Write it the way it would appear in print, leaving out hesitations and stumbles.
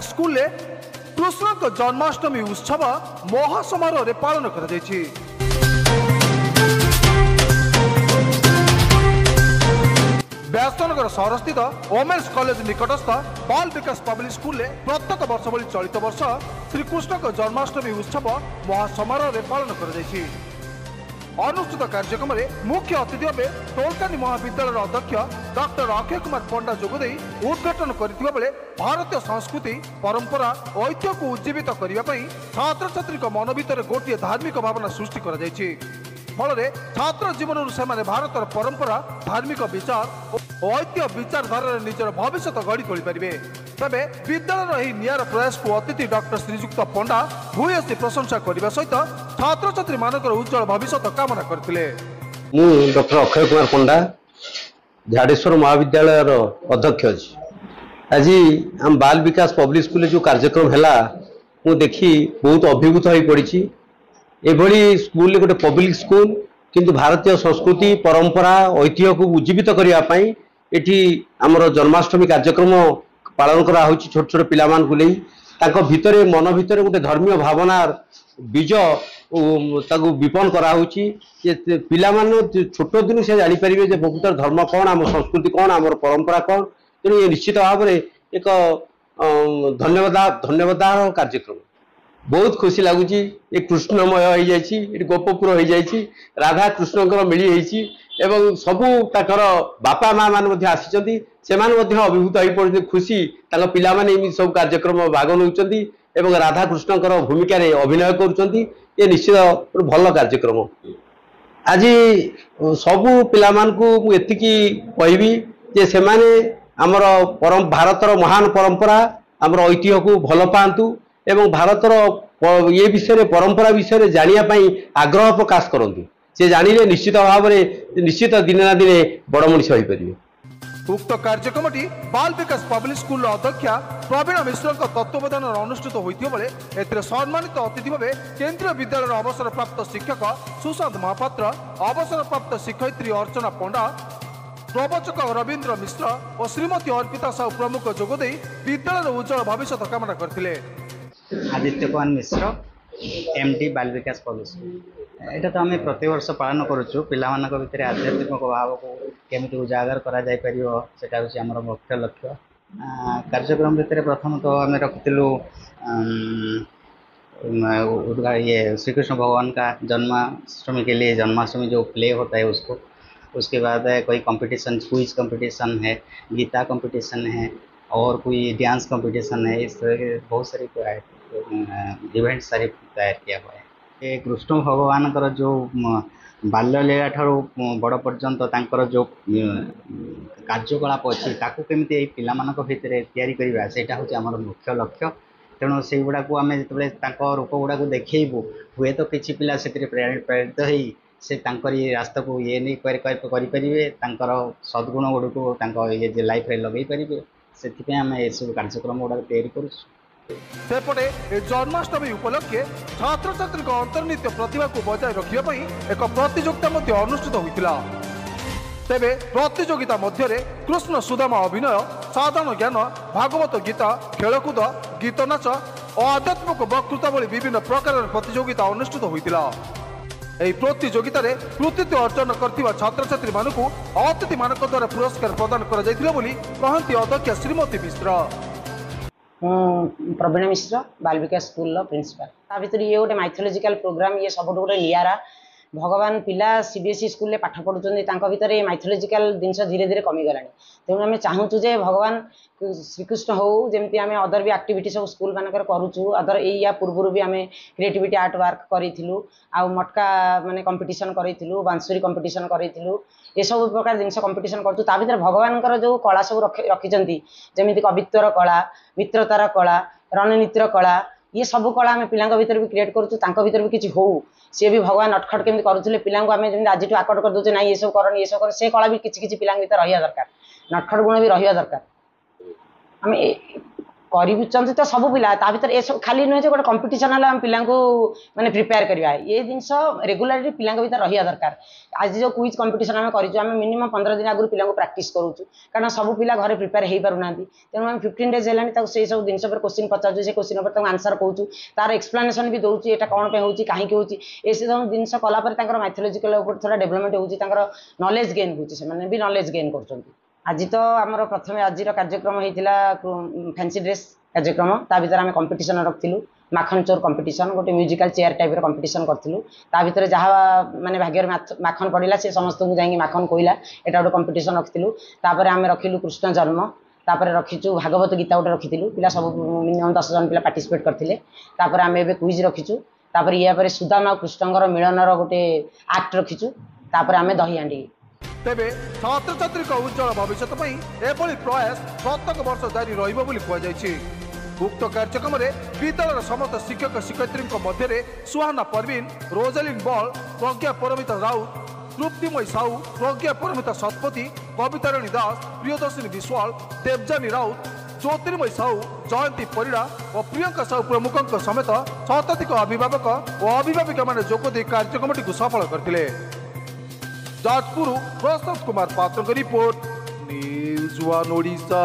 Public school रे कृष्ण जन्माष्टमी उत्सव महासमारोह रे पालन करा जायछि। व्यासनगर सहरस्थित वोमेन्स कॉलेज निकटस्थ बाल विकास पब्लिक स्कूल रे प्रत्येक वर्ष भली चलित वर्ष श्रीकृष्ण जन्माष्टमी उत्सव महासमारोह रे पालन करा जायछि। अनुष्ठित कार्यक्रम में मुख्य अतिथि भाव टोलकानी महाविद्यालय अध्यक्ष डॉक्टर अक्षय कुमार पंडा जोगदे उद्घाटन करथिबा बेले भारतीय संस्कृति परंपरा ऐतिह्य को उज्जीवित करने छात्र छात्री मन भीतर गोटे धार्मिक भावना सृष्टि करा जायछि। फल छात्र जीवन से भारतर परंपरा धार्मिक विचार और ऐतिह्य विचारधारा निजर भविष्य गढ़ी तोली पारे। तेज विद्यालय नियार प्रयास को अतिथि डॉक्टर श्रीजुक्त पंडा भूयसी प्रशंसा करने सहित छात्र छात्री मानकर उज्जवल भविष्य कामना करते। डॉक्टर अक्षय कुमार पंडा झाडेश्वर महाविद्यालय अध्यक्ष अच्छी आज आम बाल विकास पब्लिक स्कूल जो कार्यक्रम है मु देखी बहुत अभिभूत हो पड़ी। एभली स्कूल गोटे पब्लिक स्कूल किंतु भारतीय संस्कृति परंपरा ऐतिह्य को उज्जीवित करने एठी आमर जन्माष्टमी कार्यक्रम पालन करा होछि। छोट छोट पिला मान को लेई ताको भितरे मन भितरे गोटे धर्मीय भावना बीज ताको विपन करा होछि। जे पिला मान छोट दिन से जानि परिबे जे प्रकृत धर्म कौन आम संस्कृति कौन आम परंपरा कौन। तेणु ये निश्चित भाव में एक धन्यवाद कार्यक्रम बहुत खुशी लगुच। ये कृष्णमय हो जाए गोपपुर हो जाए राधा कृष्णकर मिली होती एवं सबू ताकर बापा माँ मान आसी से अभिभूत हो पड़ते खुशी पिला माने सब कार्यक्रम भाग नौ राधा कृष्णकर भूमिका अभिनय कर निश्चित भल कार्यक्रम। आज सबू पिला मानकु एतिकी कहबी जे से आमर भारतर महान परंपरा आमर ऐतिह्य को भल पातु एवं भारतर ये विषय परंपरा विषय जानिया आग्रह प्रकाश करते से जानिले निश्चित भाव में निश्चित दिन ना दिन बड़ मनीष हो पारे। उक्त कार्यक्रम बाल विकास पब्लिक स्कूल अध्यक्ष प्रवीण मिश्र तत्वावधान अनुष्ठित होता बेले सम्मानित अतिथि भाव केन्द्रीय विद्यालय अवसर प्राप्त शिक्षक सुशांत महापात्र अवसर प्राप्त शिक्षयित्री अर्चना पंडा प्रवचक रवीन्द्र मिश्र और श्रीमती अर्पिता साहू प्रमुख जोगदे विद्यालय उज्जवल भविष्य कामना करते। आदित्य कुमार मिश्र एमडी बाल विकास पब्लिक स्कूल यहाँ तो आम प्रति वर्ष पालन करुचु पिला भितर आध्यात्मिक भाव को केमी उजागर करा आमर मुख्य लक्ष्य। कार्यक्रम भितर प्रथम तो आम रखिलु ये श्रीकृष्ण भगवान का जन्माष्टमी के लिए जन्माष्टमी जो प्ले होता है उसके बाद कोई कंपटीशन क्विज कंपटीशन है, गीता कंपटीशन है और कोई डांस कंपटीशन है। इस तरह के बहुत सारे इवेंट सारे तैयार किया हुआ है। ये कृष्ण भगवान कर जो बाल्य लीला ठारू बड़ पर्यंत तांकर जो कार्यकलाप अच्छी ताकू केमती पिला मानक भितर तैयारी करबा सेटा होची हमर मुख्य लक्ष्य। तेणु से गुड़ा को आम जो रूप गुड़ा को देखू हुए तो किसी पिला से प्रेरित हो से रास्ता को ये नहीं करें सद्गुण गुड़ को ये लाइफ रे लगे पारे से आम ये सब कार्यक्रम गुड़ा तैयारी कर। सेपटे जन्माष्टमी उपलक्षे छात्र छात्री अंतर्निहित प्रतिभा को बजाय रखा एक प्रतियोगिता अनुष्ठित होता। तेबे प्रतियोगिता मध्य कृष्ण सुदामा अभिनय साधारण ज्ञान भागवत गीता खेलकूद गीत नाच और आध्यात्मिक वक्तृता भली विभिन्न प्रकार प्रतियोगिता अनुष्ठित होता। यह प्रतियोगिता कृतित्व अर्जन कर छात्र छात्री मानक अतिथि मान द्वारा पुरस्कार प्रदान कहती अध्यक्ष श्रीमती मिश्र। प्रवीण मिश्र बाल विकास स्कूल प्रिंसिपल ता भर ये गोटे माइथोलॉजिकल प्रोग्राम ये सब गोटे नियारा भगवान पिला सीबीएसई स्कूल में पाठ पढ़ुं भीतर ये माइथोलॉजिकल जिनस धीरे धीरे कमीगला। तेणु आम चाहूँ जे भगवान श्रीकृष्ण हो जमी आम अदर भी एक्टिविटी सब स्कूल मानक करुचु अदर या पूर्व भी आम क्रिएटिविटी आर्ट वर्क करूँ आ मटका माने कंपटीशन करूँ बांसुरी कंपटीशन करूँ ये सब प्रकार जिन कंपटीशन करूँ ता भर भगवान जो कला सब रखिंट जमी कवित्वर कला मित्रतार कला रणनीतिर कला ये सब कला आम पिला भीतर भी क्रिएट करूँ भीतर भी किसी हो सी भी भगवान नटखट केमी करुले पिला आम जमी आज आकट कर दूचे ना ये सब कर ये सब कर से कला भी किसी पिला भीतर रहा दरकार नटखट गुण भी रहा दरकार। आम କରିବୁଛନ୍ତି ତ ସବୁ ପିଲା ତା ଭିତରେ ଏସବୁ ଖାଲି ନୁହେଁ ଯେ ଗୋଟେ କମ୍ପିଟିସନ୍ ହେଲା ପିଲାଙ୍କୁ ମାନେ ପ୍ରିପେୟାର କରିବା ଏ ଜିନିଷ ରେଗୁଲାରଲି ପିଲାଙ୍କ ଭିତରେ ରହିବା ଦରକାର ଆଜି ଯେଉଁ କୁଇଜ୍ କମ୍ପିଟିସନ୍ ଆମେ କରିଛୁ ଆମେ ମିନିମମ୍ 15 ଦିନ ଆଗରୁ ପିଲାଙ୍କୁ ପ୍ରାକ୍ଟିସ୍ କରୁଛୁ କାରଣ ସବୁ ପିଲା ଘରେ ପ୍ରିପେୟାର ହେଇପାରୁନାହାନ୍ତି ତେଣୁ ଆମେ 15 ଡେଜ୍ ହେଲାଣି ତାକୁ ସେଇ ସବୁ ଜିନିଷ ଉପରେ କ୍ୱେଶ୍ଚିନ୍ ପଚାରୁଛୁ ସେ କ୍ୱେଶ୍ଚିନ୍ ଉପରେ ତାଙ୍କୁ ଆନ୍ସର୍ କହୁଛୁ ତାର ଏକ୍ସପ୍ଲାନେସନ୍ ବି ଦେଉଛି ଏଇଟା କ'ଣ ପାଇଁ ହେଉଛି କାହିଁକି ହେଉଛି ଏସବୁ ଜିନିଷ କଲା ପରେ ତାଙ୍କର ମାଇଥୋଲୋଜିକାଲ ଉପରେ ଥୋଡ଼ା ଡେଭଲପମେଣ୍ଟ ହେଉଛି ତାଙ୍କର ନଲେଜ୍ ଗେନ୍ ହେଉଛି ସେମାନେ ବି ନଲେଜ୍ ଗେନ୍ କରୁଛନ୍ତି ଆଜି ତ ଆମର ପ୍ରଥମେ ଆଜିର କାର୍ଯ୍ୟକ୍ରମ ହେଇଥିଲା ଫ୍ୟାନ୍ସି ଡ୍ରେସ୍ କାର୍ଯ୍ୟକ୍ରମ ତା ଭିତରେ ଆମେ କମ୍ପିଟିସନ୍ ରଖିଥିଲୁ ମାଖନ ଚୋର କମ୍ପିଟିସନ୍ ଗୋଟେ ମ୍ୟୁଜିକାଲ ଚେୟାର ଟାଇପ୍ର କମ୍ପିଟିସନ୍ କରିଥିଲୁ ତା ଭିତରେ ଯାହା ମାନେ ଭାଗ୍ୟରେ ମାଖନ ପଡ଼ିଲା ସେ ସମସ୍ତଙ୍କୁ ଯାଇକି ମାଖନ କହିଲା ଏଇଟା ଗୋଟେ କମ୍ପିଟିସନ୍ ରଖିଥିଲୁ ତାପରେ ଆମେ ରଖିଲୁ କୃଷ୍ଣ ଜନ୍ମ ତାପରେ ରଖିଛୁ ଭାଗବତ ଗୀତା ଗୋଟେ ରଖିଥିଲୁ ପିଲା ସବୁ ମିନିମମ୍ 10 ଜଣ ପିଲା ପାର୍ଟିସିପେଟ୍ କରିଥିଲେ ତାପରେ ଆମେ ଏବେ କୁଇଜ୍ ରଖିଛୁ ତାପରେ ୟା ପରେ ସୁଦାମ ଆଉ କୃଷ୍ଣଙ୍କର ମିଳନର ଗୋଟେ ଆକ୍ଟ ରଖିଛୁ ତାପରେ ଆମେ ଦହି ହାଣ୍ଡି ତେବେ ଛାତ୍ରଛାତ୍ରୀଙ୍କ ଉଜ୍ଜଳ ଭବିଷ୍ୟତ ପାଇଁ ଏଭଳି ପ୍ରୟାସ ପ୍ରତ୍ୟେକ ବର୍ଷ ଜାରି ରହିବ ବୋଲି କୁହାଯାଇଛି ଉକ୍ତ କାର୍ଯ୍ୟକ୍ରମରେ ବିଦ୍ୟାଳୟର ସମସ୍ତ ଶିକ୍ଷକ ଶିକ୍ଷୟିତ୍ରୀଙ୍କ ମଧ୍ୟରେ ସୁହାନା ପରବିନ ରୋଜାଲିନ୍ ବଳ ପ୍ରଜ୍ଞା ପରମିତା ରାଉତ ତୃପ୍ତିମୟୀ ସାହୁ ପ୍ରଜ୍ଞା ପରମିତା ଶତପଥୀ କବିତାରାଣୀ ଦାସ ପ୍ରିୟଦର୍ଶିନୀ ବିଶ୍ୱାଳ ଦେବଜାନୀ ରାଉତ ଜ୍ୟୋତିର୍ମୟୀ ସାହୁ ଜୟନ୍ତୀ ପରିଡ଼ା ଓ ପ୍ରିୟଙ୍କା ସାହୁ ପ୍ରମୁଖଙ୍କ ସମେତ ଶତାଧିକ ଅଭିଭାବକ ଓ ଅଭିଭାବିକାମାନେ ଯୋଗଦେଇ କାର୍ଯ୍ୟକ୍ରମଟିକୁ ସଫଳ କରିଥିଲେ जाजपुर प्रशांत कुमार पात्र रिपोर्ट न्यूज 1 ओडिशा।